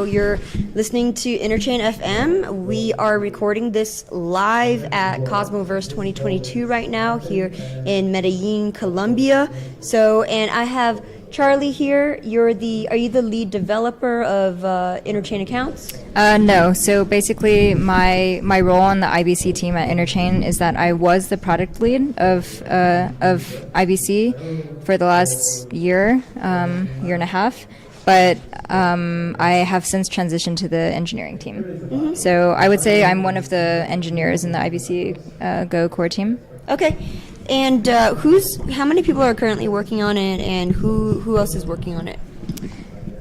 You're listening to Interchain FM. We are recording this live at Cosmoverse 2022 right now here in Medellin, Colombia. And I have Charly here. Are you the lead developer of Interchain accounts? No. So basically, my role on the IBC team at Interchain is that I was the product lead of IBC for the last year and a half. But I have since transitioned to the engineering team. Mm-hmm. So I would say I'm one of the engineers in the IBC Go core team. Okay. And how many people are currently working on it, and who else is working on it?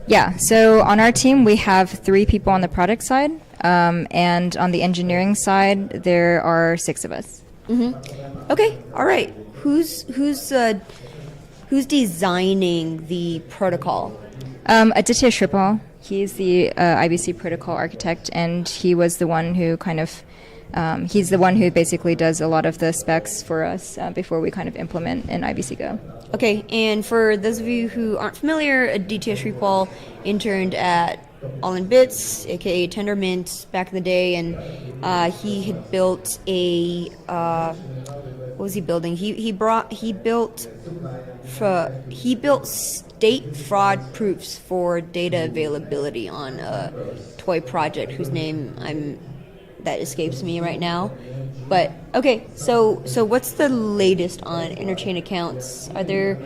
Yeah. So on our team, we have 3 people on the product side, and on the engineering side, there are 6 of us. Mm-hmm. Okay. All right. Who's designing the protocol? Aditya Shripal, he's the IBC protocol architect, and he was the one who he's the one who basically does a lot of the specs for us before we kind of implement in IBC Go. Okay, and for those of you who aren't familiar, Aditya Shripal interned at All in Bits, aka Tendermint, back in the day, and he had built a what was he building? He built state fraud proofs for data availability on a toy project whose name that escapes me right now. But okay, so what's the latest on Interchain accounts? Are there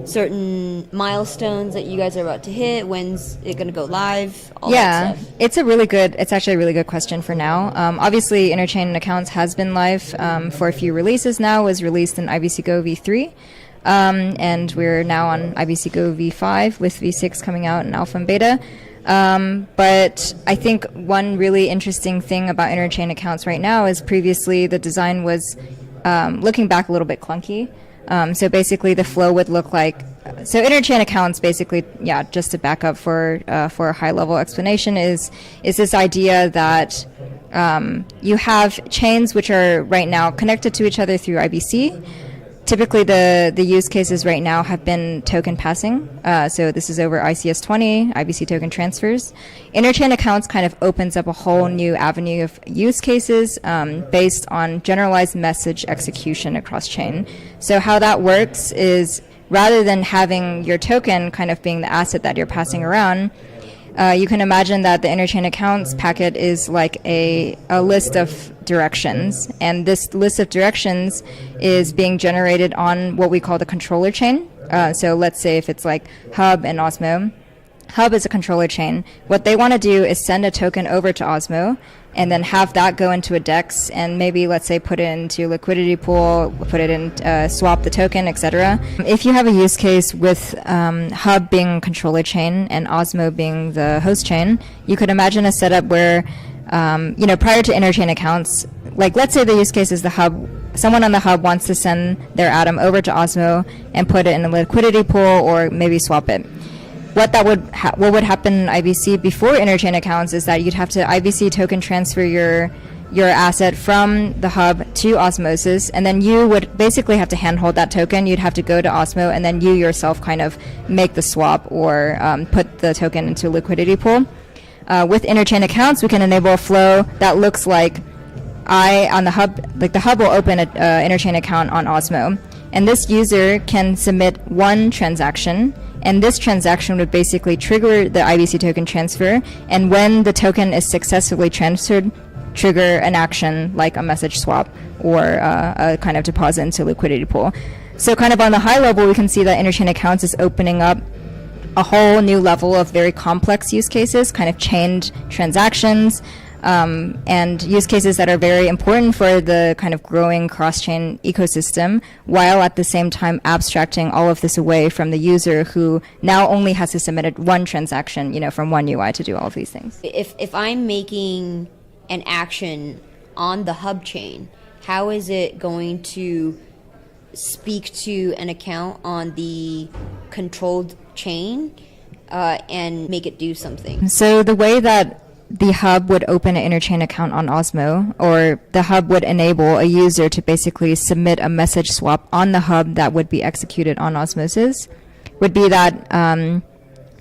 certain milestones that you guys are about to hit? When's it going to go live? All that stuff. It's actually a really good question for now. Obviously, Interchain accounts has been live for a few releases now. Was released in IBC Go v3. And we're now on IBC Go v5 with v6 coming out in alpha and beta. But I think one really interesting thing about Interchain accounts right now is previously the design was, looking back, a little bit clunky. So basically the flow would look like, so Interchain accounts basically, just to back up for a high level explanation is this idea that you have chains which are right now connected to each other through IBC. Typically, the use cases right now have been token passing. So this is over ICS-20, IBC token transfers. Interchain accounts kind of opens up a whole new avenue of use cases based on generalized message execution across chain. So how that works is rather than having your token kind of being the asset that you're passing around, you can imagine that the Interchain accounts packet is like a list of directions, and this list of directions is being generated on what we call the controller chain. So let's say if it's like Hub and Osmo. Hub is a controller chain. What they want to do is send a token over to Osmo and then have that go into a DEX and maybe, let's say, put it into liquidity pool, put it in, swap the token, etc. If you have a use case with Hub being controller chain and Osmo being the host chain, you could imagine a setup where, prior to Interchain accounts, like let's say the use case is the Hub. Someone on the Hub wants to send their atom over to Osmo and put it in a liquidity pool or maybe swap it. What would happen in IBC before Interchain accounts is that you'd have to IBC token transfer your asset from the Hub to Osmosis, and then you would basically have to handhold that token. You'd have to go to Osmo, and then you yourself kind of make the swap or put the token into a liquidity pool. With Interchain accounts, we can enable a flow that looks like on the Hub, like the Hub will open an Interchain account on Osmo, and this user can submit one transaction. And this transaction would basically trigger the IBC token transfer. And when the token is successfully transferred, trigger an action like a message swap or a kind of deposit into liquidity pool. So kind of on the high level, we can see that Interchain accounts is opening up a whole new level of very complex use cases, kind of chained transactions, and use cases that are very important for the kind of growing cross-chain ecosystem, while at the same time abstracting all of this away from the user who now only has to submit one transaction, from one UI to do all of these things. If I'm making an action on the Hub chain, how is it going to speak to an account on the controlled chain and make it do something? So the way that the Hub would open an Interchain account on Osmo, or the Hub would enable a user to basically submit a message swap on the Hub that would be executed on Osmosis, would be that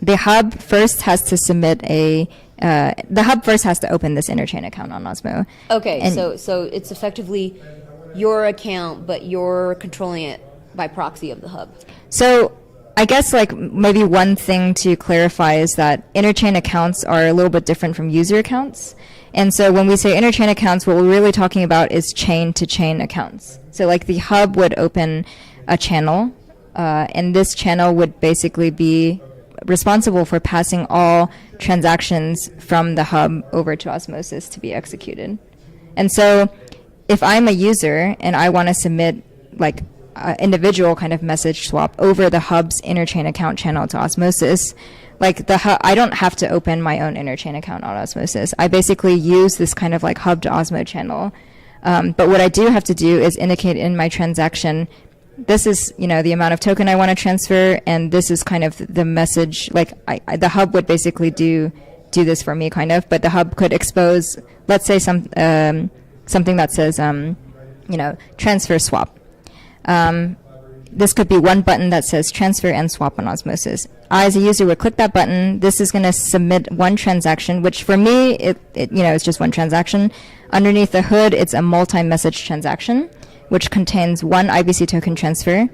the Hub first has to submit a the hub first has to open this Interchain account on Osmo. Okay, And- so it's effectively your account, but you're controlling it by proxy of the hub. So I guess like maybe one thing to clarify is that Interchain accounts are a little bit different from user accounts. And so when we say Interchain accounts, what we're really talking about is chain-to-chain accounts. So like the hub would open a channel, and this channel would basically be responsible for passing all transactions from the hub over to Osmosis to be executed. And so if I'm a user and I want to submit like individual kind of message swap over the hub's Interchain account channel to Osmosis, like I don't have to open my own Interchain account on Osmosis. I basically use this kind of like hub to Osmo channel. But what I do have to do is indicate in my transaction, this is, the amount of token I want to transfer, and this is kind of the message. Like the hub would basically do this for me, kind of. But the hub could expose, let's say, something that says, transfer swap. This could be one button that says transfer and swap on Osmosis. I, as a user, would click that button. This is going to submit one transaction, which for me, it's just one transaction. Underneath the hood, it's a multi-message transaction, which contains one IBC token transfer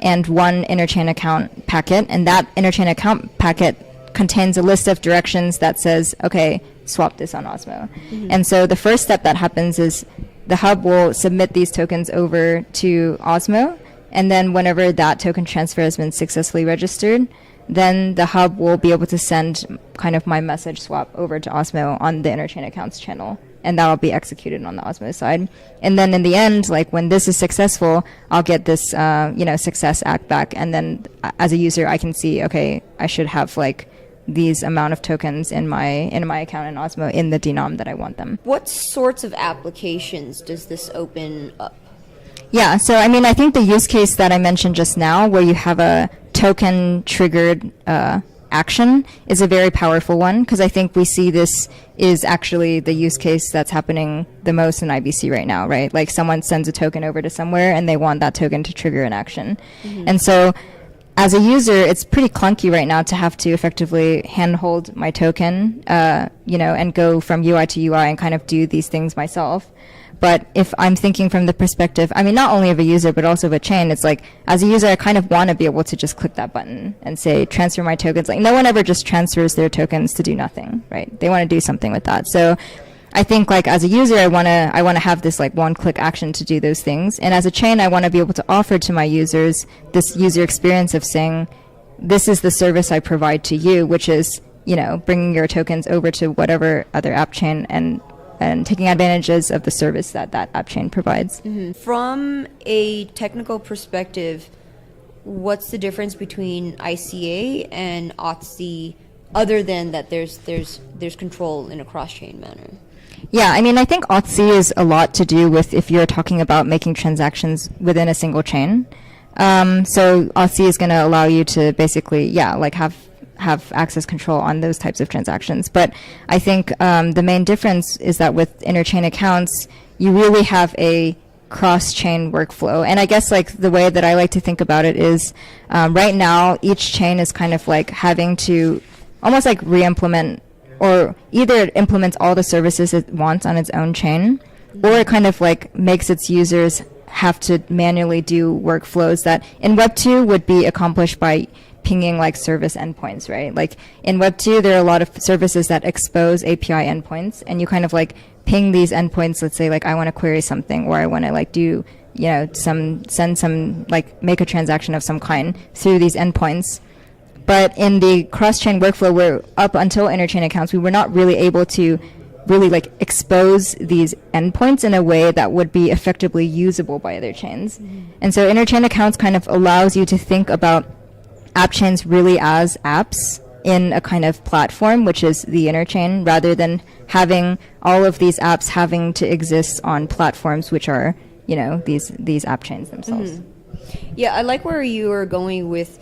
and one Interchain account packet. And that Interchain account packet contains a list of directions that says, okay, swap this on Osmo. Mm-hmm. And so the first step that happens is the hub will submit these tokens over to Osmo. And then whenever that token transfer has been successfully registered, then the hub will be able to send kind of my message swap over to Osmo on the Interchain accounts channel. And that will be executed on the Osmo side. And then in the end, like when this is successful, I'll get this, success act back. And then as a user, I can see, okay, I should have like these amount of tokens in my account in Osmo in the denom that I want them. What sorts of applications does this open up? Yeah, so I mean, I think the use case that I mentioned just now, where you have a token triggered action, is a very powerful one, because I think we see this is actually the use case that's happening the most in IBC right now, right? Like someone sends a token over to somewhere and they want that token to trigger an action. Mm-hmm. And so as a user, it's pretty clunky right now to have to effectively handhold my token, and go from UI to UI and kind of do these things myself. But if I'm thinking from the perspective, I mean, not only of a user, but also of a chain, it's like, as a user, I kind of want to be able to just click that button and say, transfer my tokens. Like, no one ever just transfers their tokens to do nothing, right? They want to do something with that. So I think, like, as a user, I want to have this, like, one-click action to do those things. And as a chain, I want to be able to offer to my users this user experience of saying, this is the service I provide to you, which is, bringing your tokens over to whatever other app chain and taking advantages of the service that app chain provides. Mm-hmm. From a technical perspective, what's the difference between ICA and OTC, other than that there's control in a cross-chain manner? Yeah, I mean, I think OTC is a lot to do with if you're talking about making transactions within a single chain. So OTC is going to allow you to basically, have access control on those types of transactions. But I think the main difference is that with Interchain accounts, you really have a cross-chain workflow. And I guess like the way that I like to think about it is right now, each chain is kind of like having to almost like re-implement, or either it implements all the services it wants on its own chain, or it kind of like makes its users have to manually do workflows that in Web 2 would be accomplished by pinging like service endpoints, right? Like in Web 2, there are a lot of services that expose API endpoints, and you kind of like ping these endpoints. Let's say like I want to query something, or I want to like do, send some, like make a transaction of some kind through these endpoints. But in the cross-chain workflow, where up until Interchain accounts, we were not really able to really like expose these endpoints in a way that would be effectively usable by other chains. Mm-hmm. And so Interchain accounts kind of allows you to think about app chains really as apps in a kind of platform, which is the Interchain, rather than having all of these apps having to exist on platforms, which are, these app chains themselves. Mm-hmm. Yeah, I like where you are going with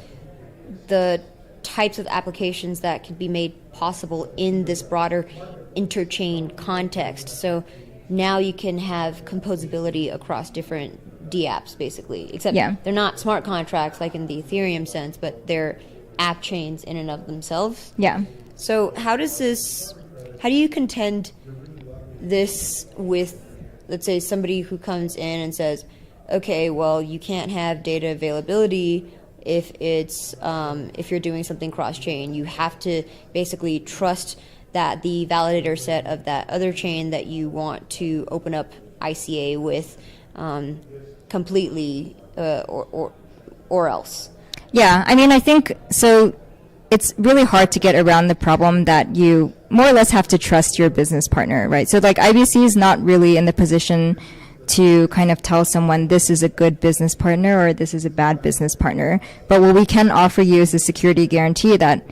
the types of applications that can be made possible in this broader interchain context. So now you can have composability across different dApps, basically, except they're not smart contracts like in the Ethereum sense, but they're app chains in and of themselves. Yeah. So how does this how do you contend this with, let's say, somebody who comes in and says, okay, well, you can't have data availability if it's if you're doing something cross-chain. You have to basically trust that the validator set of that other chain that you want to open up ICA with completely or else. Yeah, I mean, I think so. It's really hard to get around the problem that you more or less have to trust your business partner, right? So like IBC is not really in the position to kind of tell someone this is a good business partner or this is a bad business partner. But what we can offer you is a security guarantee that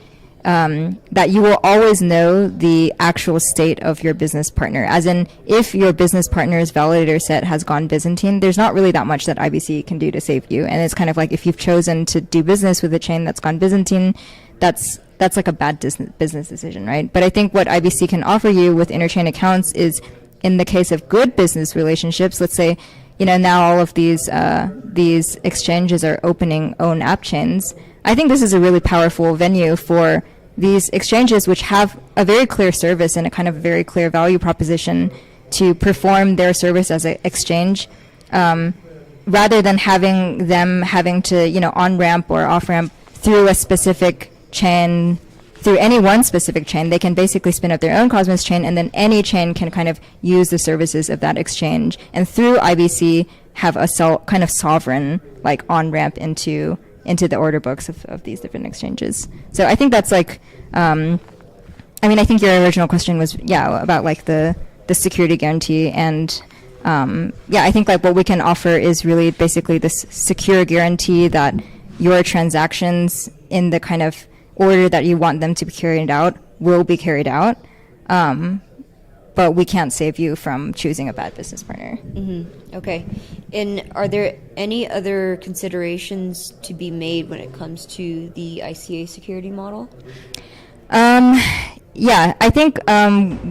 that you will always know the actual state of your business partner. As in, if your business partner's validator set has gone Byzantine, there's not really that much that IBC can do to save you. And it's kind of like if you've chosen to do business with a chain that's gone Byzantine, that's like a bad business decision, right? But I think what IBC can offer you with interchain accounts is, in the case of good business relationships, let's say, now all of these exchanges are opening own app chains. I think this is a really powerful venue for these exchanges, which have a very clear service and a kind of very clear value proposition to perform their service as an exchange, rather than having to, on-ramp or off-ramp through a specific chain, through any one specific chain. They can basically spin up their own Cosmos chain, and then any chain can kind of use the services of that exchange. And through IBC, have a kind of sovereign, like, on-ramp into the order books of these different exchanges. So I think that's like, I think your original question was, about like the security guarantee. And I think like what we can offer is really basically this secure guarantee that your transactions in the kind of order that you want them to be carried out will be carried out. But we can't save you from choosing a bad business partner. Mm-hmm. Okay. And are there any other considerations to be made when it comes to the ICA security model? I think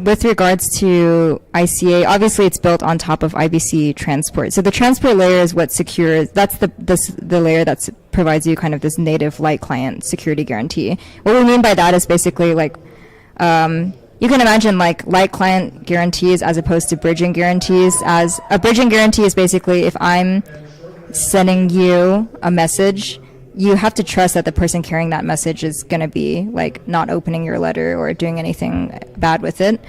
with regards to ICA, obviously it's built on top of IBC transport. So the transport layer is what secures, that's the layer that provides you kind of this native light client security guarantee. What we mean by that is basically like, you can imagine like light client guarantees as opposed to bridging guarantees. As a bridging guarantee is basically if I'm sending you a message, you have to trust that the person carrying that message is going to be like not opening your letter or doing anything bad with it.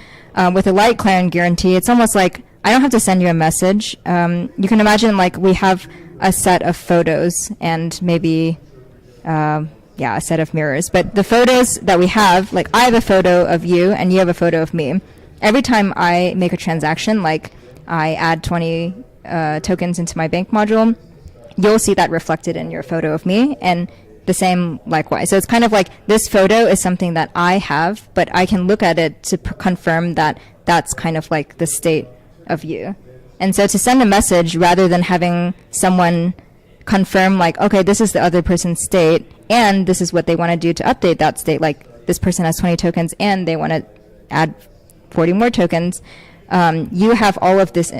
With a light client guarantee, it's almost like I don't have to send you a message. You can imagine like we have a set of photos and maybe a set of mirrors. But the photos that we have, like I have a photo of you and you have a photo of me. Every time I make a transaction, like I add 20 tokens into my bank module, you'll see that reflected in your photo of me, and the same likewise. So it's kind of like this photo is something that I have, but I can look at it to confirm that that's kind of like the state of you. And so to send a message, rather than having someone confirm like, okay, this is the other person's state, and this is what they want to do to update that state, like this person has 20 tokens and they want to add 40 more tokens, you have all of this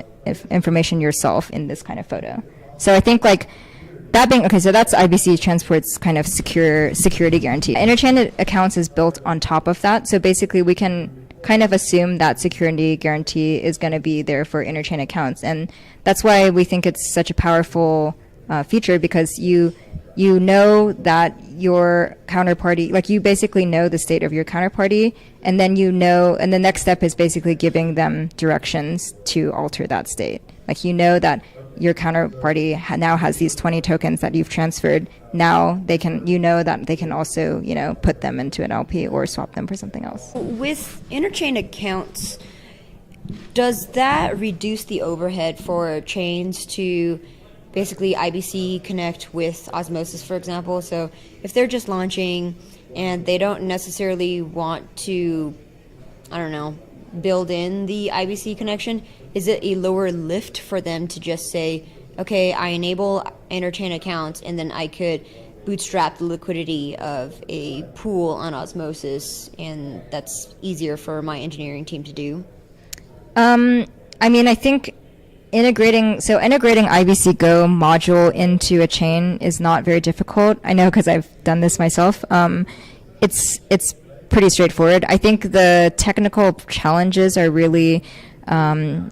information yourself in this kind of photo. So I think like that being, okay, so that's IBC Transport's kind of security guarantee. Interchain accounts is built on top of that. So basically we can kind of assume that security guarantee is going to be there for interchain accounts. And that's why we think it's such a powerful feature, because you know that your counterparty, like you basically know the state of your counterparty, and then and the next step is basically giving them directions to alter that state. Like you know that your counterparty now has these 20 tokens that you've transferred. Now that they can also, put them into an LP or swap them for something else. With interchain accounts, does that reduce the overhead for chains to basically IBC connect with Osmosis, for example? So if they're just launching and they don't necessarily want to, build in the IBC connection, is it a lower lift for them to just say, okay, I enable interchain accounts and then I could bootstrap the liquidity of a pool on Osmosis, and that's easier for my engineering team to do? I think integrating IBC Go module into a chain is not very difficult. I know because I've done this myself. It's pretty straightforward. I think the technical challenges are really kind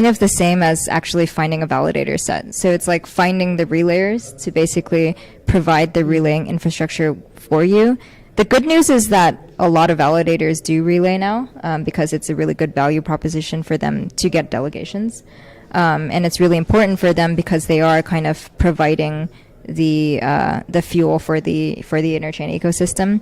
of the same as actually finding a validator set. So it's like finding the relayers to basically provide the relaying infrastructure for you. The good news is that a lot of validators do relay now, because it's a really good value proposition for them to get delegations. And it's really important for them because they are kind of providing the fuel for the Interchain ecosystem.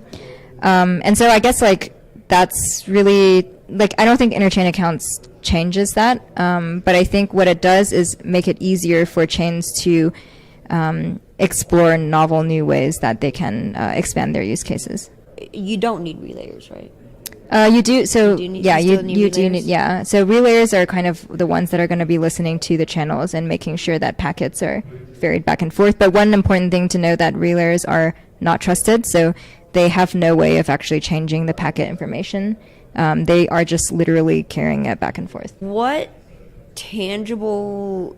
And so I guess like that's really, like, I don't think Interchain accounts changes that, but I think what it does is make it easier for chains to explore novel new ways that they can expand their use cases. You don't need relayers, right? You do. So You do need- yeah, you you still need you do relayers? need, yeah. So relayers are kind of the ones that are going to be listening to the channels and making sure that packets are ferried back and forth. But one important thing to know that relayers are not trusted, so they have no way of actually changing the packet information. They are just literally carrying it back and forth. What tangible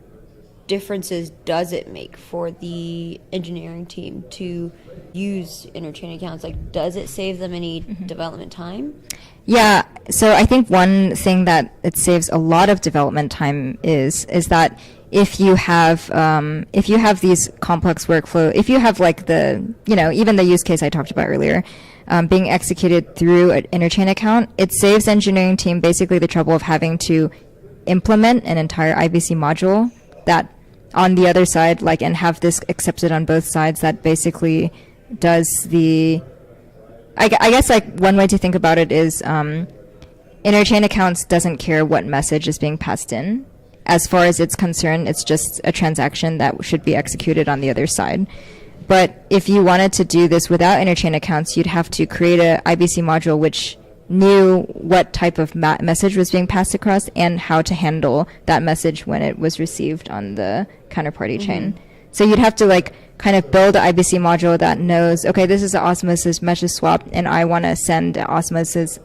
differences does it make for the engineering team to use Interchain accounts? Like, does it save them any development time? Yeah, so I think one thing that it saves a lot of development time is that if you have these complex workflow, if you have like even the use case I talked about earlier, being executed through an Interchain account, it saves engineering team basically the trouble of having to implement an entire IBC module that on the other side, like, and have this accepted on both sides, that basically does the, I guess like one way to think about it is Interchain accounts doesn't care what message is being passed in. As far as it's concerned, it's just a transaction that should be executed on the other side. But if you wanted to do this without Interchain accounts, you'd have to create a IBC module which knew what type of message was being passed across and how to handle that message when it was received on the counterparty chain. So you'd have to like kind of build an IBC module that knows, okay, this is an Osmosis message swap, and I want to send an Osmosis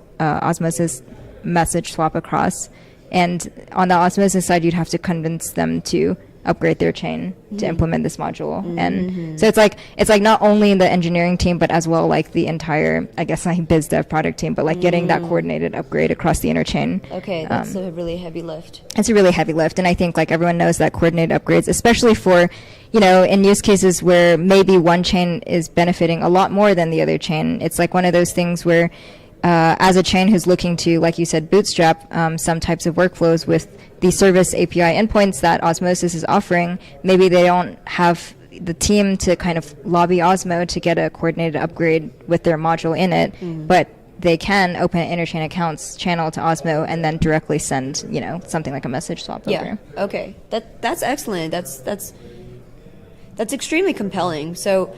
message swap across. And on the Osmosis side, you'd have to convince them to upgrade their chain to implement this module. And so it's like not only the engineering team, but as well like the entire, I guess, like biz dev product team, but like getting that coordinated upgrade across the interchain. Okay, that's a really heavy lift. It's a really heavy lift, and I think like everyone knows that coordinated upgrades, especially for, in use cases where maybe one chain is benefiting a lot more than the other chain. It's like one of those things where as a chain who's looking to, like you said, bootstrap some types of workflows with the service API endpoints that Osmosis is offering, maybe they don't have the team to kind of lobby Osmo to get a coordinated upgrade with their module in it, but they can open an Interchain accounts channel to Osmo and then directly send, something like a message swap over. Okay. That's excellent. That's extremely compelling. So,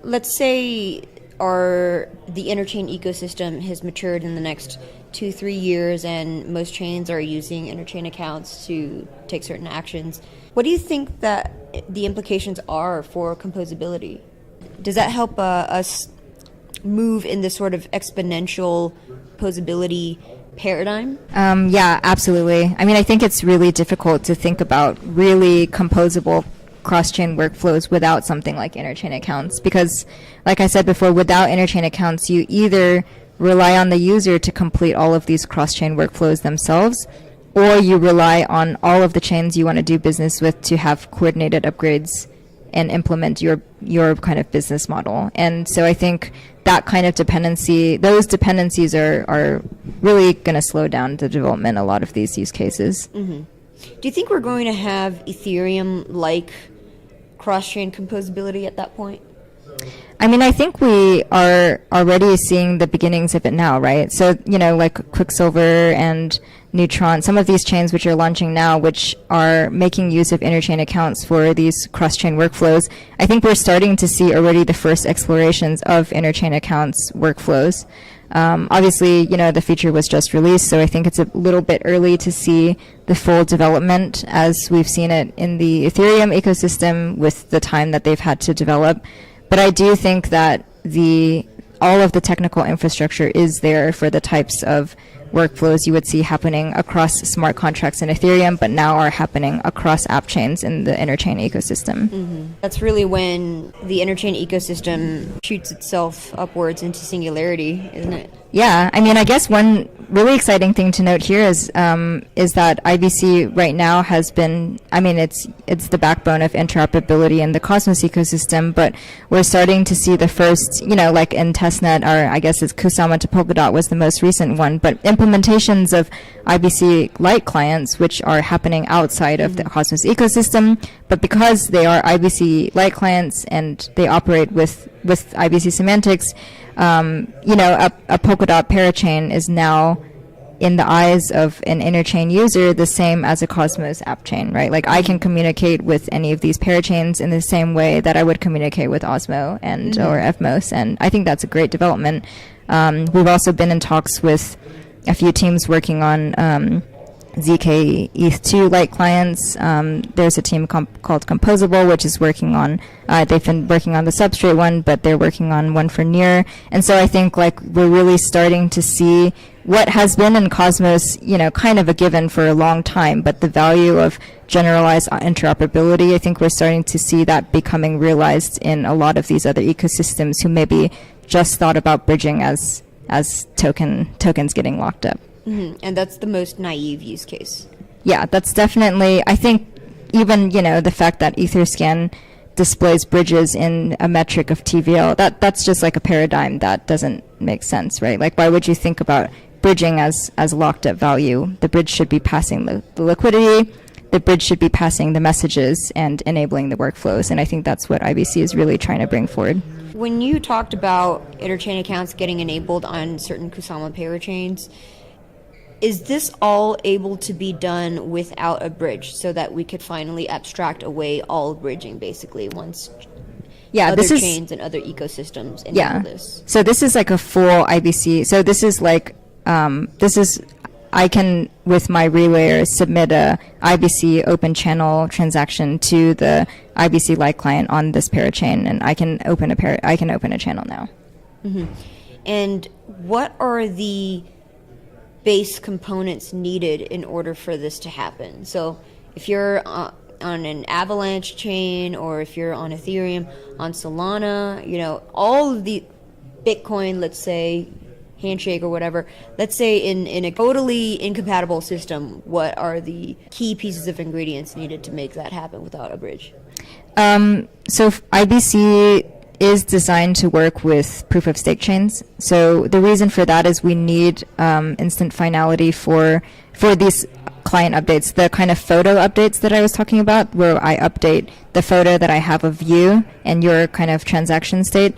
let's say the Interchain ecosystem has matured in the next 2-3 years, and most chains are using Interchain accounts to take certain actions. What do you think that the implications are for composability? Does that help us move in this sort of exponential composability paradigm? Yeah, absolutely. I mean, I think it's really difficult to think about really composable cross-chain workflows without something like Interchain accounts, because like I said before, without Interchain accounts, you either rely on the user to complete all of these cross-chain workflows themselves, or you rely on all of the chains you want to do business with to have coordinated upgrades and implement your kind of business model. And so I think that kind of those dependencies are really going to slow down the development of a lot of these use cases. Do you think we're going to have Ethereum-like cross-chain composability at that point? I mean, I think we are already seeing the beginnings of it now, right? So, like Quicksilver and Neutron, some of these chains which are launching now, which are making use of Interchain accounts for these cross-chain workflows, I think we're starting to see already the first explorations of Interchain accounts workflows. Obviously, the feature was just released, so I think it's a little bit early to see the full development as we've seen it in the Ethereum ecosystem with the time that they've had to develop. But I do think that all of the technical infrastructure is there for the types of workflows you would see happening across smart contracts in Ethereum, but now are happening across app chains in the Interchain ecosystem. That's really when the Interchain ecosystem shoots itself upwards into singularity, isn't it? Yeah, I mean, I guess one really exciting thing to note here is that IBC right now has been, I mean, it's the backbone of interoperability in the Cosmos ecosystem, but we're starting to see the first, like in testnet, or I guess it's Kusama to Polkadot was the most recent one, but implementations of IBC Lite clients, which are happening outside of the Cosmos ecosystem, but because they are IBC Lite clients and they operate with IBC semantics, a Polkadot parachain is now, in the eyes of an Interchain user, the same as a Cosmos app chain, right? Like I can communicate with any of these parachains in the same way that I would communicate with Osmo and or Evmos, and I think that's a great development. We've also been in talks with a few teams working on ZK ETH2 Lite clients. There's a team called Composable, which is working on, they've been working on the substrate one, but they're working on one for Near. And so I think like we're really starting to see what has been in Cosmos, kind of a given for a long time, but the value of generalized interoperability, I think we're starting to see that becoming realized in a lot of these other ecosystems who maybe just thought about bridging as tokens getting locked up. And that's the most naive use case. Yeah, that's definitely, I think even, the fact that Etherscan displays bridges in a metric of TVL, that's just like a paradigm that doesn't make sense, right? Like why would you think about bridging as locked up value? The bridge should be passing the liquidity, the bridge should be passing the messages and enabling the workflows. And I think that's what IBC is really trying to bring forward. When you talked about Interchain accounts getting enabled on certain Kusama parachains, is this all able to be done without a bridge so that we could finally abstract away all bridging basically once other chains and other ecosystems enable this? So this is like a full IBC. So this is like, I can, with my relayer, submit a IBC open channel transaction to the IBC Lite client on this parachain, and I can open a channel now. And what are the base components needed in order for this to happen? So if you're on an Avalanche chain, or if you're on Ethereum, on Solana, all of the Bitcoin, let's say, Handshake or whatever, let's say in a totally incompatible system, what are the key pieces of ingredients needed to make that happen without a bridge? So IBC is designed to work with proof of stake chains. So the reason for that is we need instant finality for these client updates, the kind of photo updates that I was talking about, where I update the photo that I have of you and your kind of transaction state.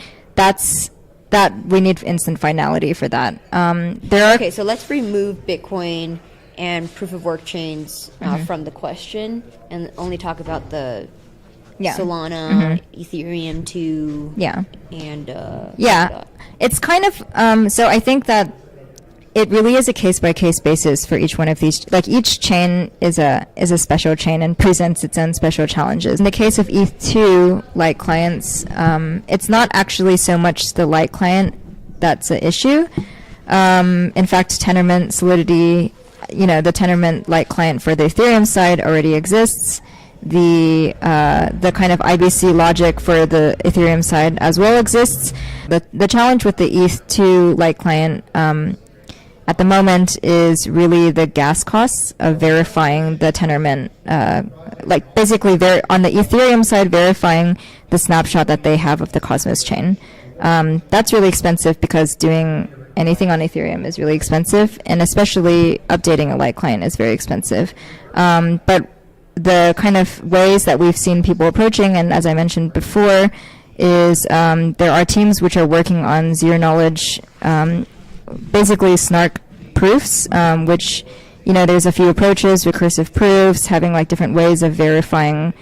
That we need instant finality for that. Okay, so let's remove Bitcoin and proof of work chains from the question and only talk about the Solana, Ethereum 2, and it's kind of so I think that it really is a case-by-case basis for each one of these. Like each chain is a special chain and presents its own special challenges. In the case of ETH2 Lite clients, it's not actually so much the Lite client that's an issue. In fact, Tenorment Solidity, the Tenorment Lite client for the Ethereum side already exists. The kind of IBC logic for the Ethereum side as well exists. The challenge with the ETH2 Lite client at the moment is really the gas costs of verifying the Tenorment, basically on the Ethereum side, verifying the snapshot that they have of the Cosmos chain. That's really expensive because doing anything on Ethereum is really expensive, and especially updating a Lite client is very expensive. But the kind of ways that we've seen people approaching, and as I mentioned before, is there are teams which are working on zero knowledge, basically snark proofs, which, there's a few approaches, recursive proofs, having like different ways of verifying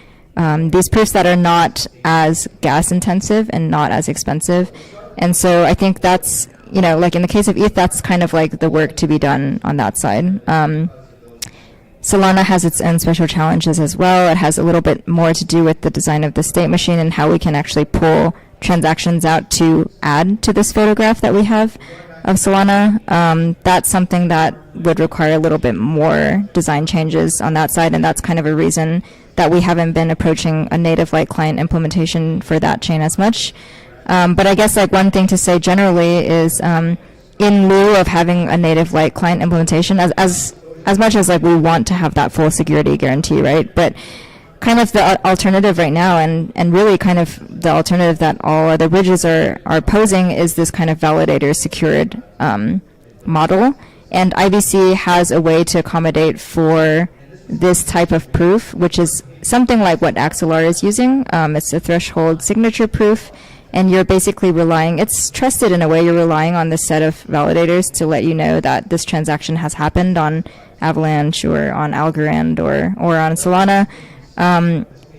these proofs that are not as gas intensive and not as expensive. And so I think that's, like in the case of ETH, that's kind of like the work to be done on that side. Solana has its own special challenges as well. It has a little bit more to do with the design of the state machine and how we can actually pull transactions out to add to this photograph that we have. of Solana. That's something that would require a little bit more design changes on that side, and that's kind of a reason that we haven't been approaching a native light client implementation for that chain as much. But I guess like one thing to say generally is in lieu of having a native light client implementation, as much as like we want to have that full security guarantee, right? But kind of the alternative right now, and really kind of the alternative that all other bridges are posing, is this kind of validator secured model. And IBC has a way to accommodate for this type of proof, which is something like what Axelar is using. It's a threshold signature proof, and you're basically relying, it's trusted in a way, you're relying on this set of validators to let you know that this transaction has happened on Avalanche or on Algorand or on Solana.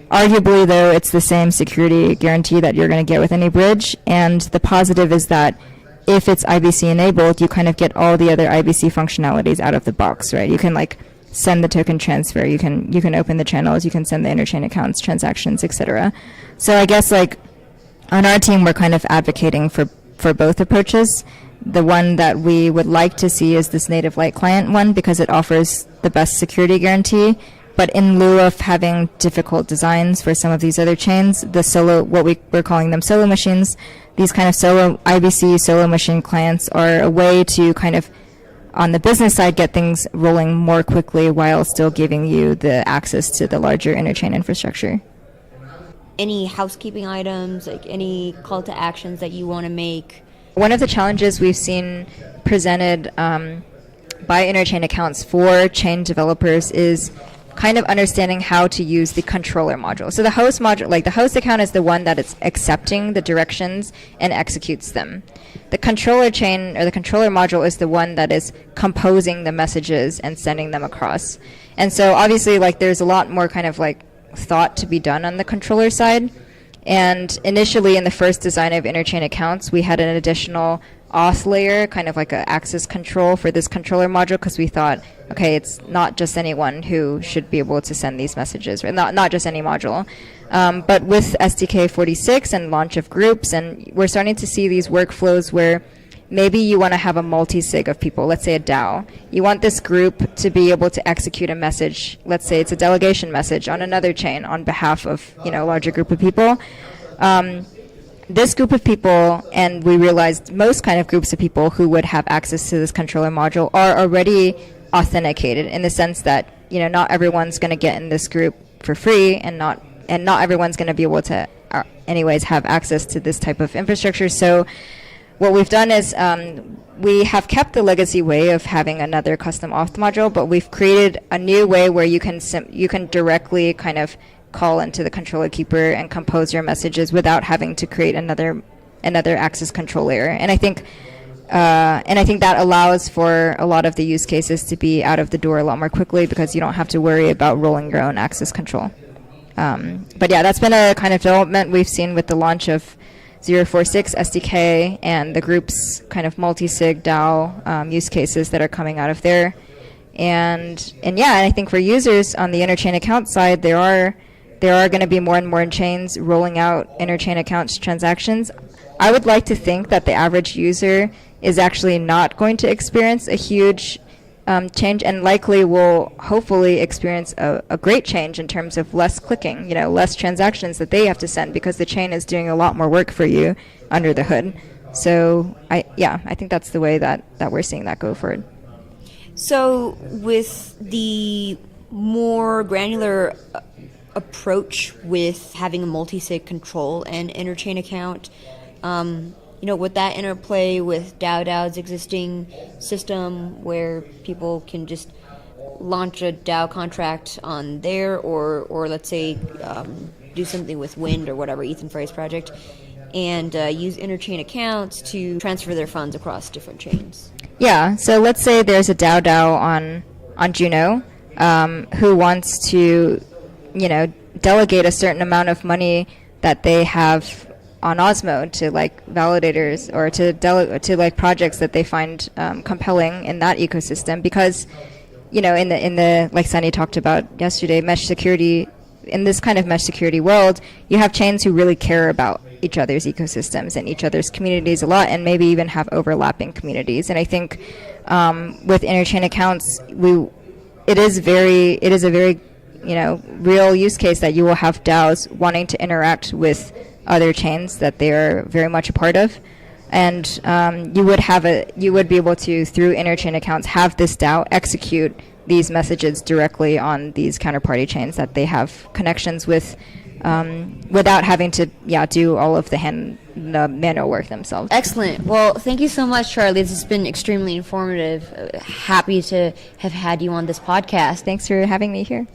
Arguably, though, it's the same security guarantee that you're going to get with any bridge, and the positive is that if it's IBC enabled, you kind of get all the other IBC functionalities out of the box, right? You can like send the token transfer, you can open the channels, you can send the interchain accounts, transactions, etc. So I guess like on our team, we're kind of advocating for both approaches. The one that we would like to see is this native light client one, because it offers the best security guarantee. But in lieu of having difficult designs for some of these other chains, the solo, what we're calling them solo machines, these kind of solo IBC solo machine clients are a way to kind of, on the business side, get things rolling more quickly while still giving you the access to the larger interchain infrastructure. Any housekeeping items, like any call to actions that you want to make? One of the challenges we've seen presented by interchain accounts for chain developers is kind of understanding how to use the controller module. So the host module, like the host account, is the one that is accepting the directions and executes them. The controller chain or the controller module is the one that is composing the messages and sending them across. And so obviously like there's a lot more kind of like thought to be done on the controller side. And initially in the first design of interchain accounts, we had an additional auth layer, kind of like an access control for this controller module, because we thought, okay, it's not just anyone who should be able to send these messages, right? Not just any module. But with SDK 46 and launch of groups, and we're starting to see these workflows where maybe you want to have a multi-sig of people, let's say a DAO. You want this group to be able to execute a message, let's say it's a delegation message on another chain on behalf of, a larger group of people. This group of people, and we realized most kind of groups of people who would have access to this controller module are already authenticated, in the sense that, not everyone's going to get in this group for free, and not everyone's going to be able to anyways have access to this type of infrastructure. So what we've done is we have kept the legacy way of having another custom auth module, but we've created a new way where you can directly kind of call into the controller keeper and compose your messages without having to create another access control layer. And I think that allows for a lot of the use cases to be out of the door a lot more quickly, because you don't have to worry about rolling your own access control. But yeah, that's been a kind of development we've seen with the launch of 046 SDK and the group's kind of multi-sig DAO use cases that are coming out of there. And I think for users on the interchain account side, there are going to be more and more chains rolling out interchain accounts transactions. I would like to think that the average user is actually not going to experience a huge change, and likely will hopefully experience a great change in terms of less clicking, less transactions that they have to send, because the chain is doing a lot more work for you under the hood. So I think that's the way that we're seeing that go forward. So with the more granular approach with having a multi-sig control and interchain account, with that interplay with DAO's existing system, where people can just launch a DAO contract on there, or let's say do something with Wind or whatever, Ethan Frey's project, and use interchain accounts to transfer their funds across different chains. Yeah, so let's say there's a DAO on Juno who wants to, delegate a certain amount of money that they have on Osmo to like validators, or to like projects that they find compelling in that ecosystem, because in the like Sunny talked about yesterday, mesh security, in this kind of mesh security world, you have chains who really care about each other's ecosystems and each other's communities a lot, and maybe even have overlapping communities. And I think with interchain accounts, it is a very real use case that you will have DAOs wanting to interact with other chains that they are very much a part of. And you would be able to, through interchain accounts, have this DAO execute these messages directly on these counterparty chains that they have connections with, without having to do all of the manual work themselves. Excellent. Well, thank you so much, Charly. This has been extremely informative. Happy to have had you on this podcast. Thanks for having me here.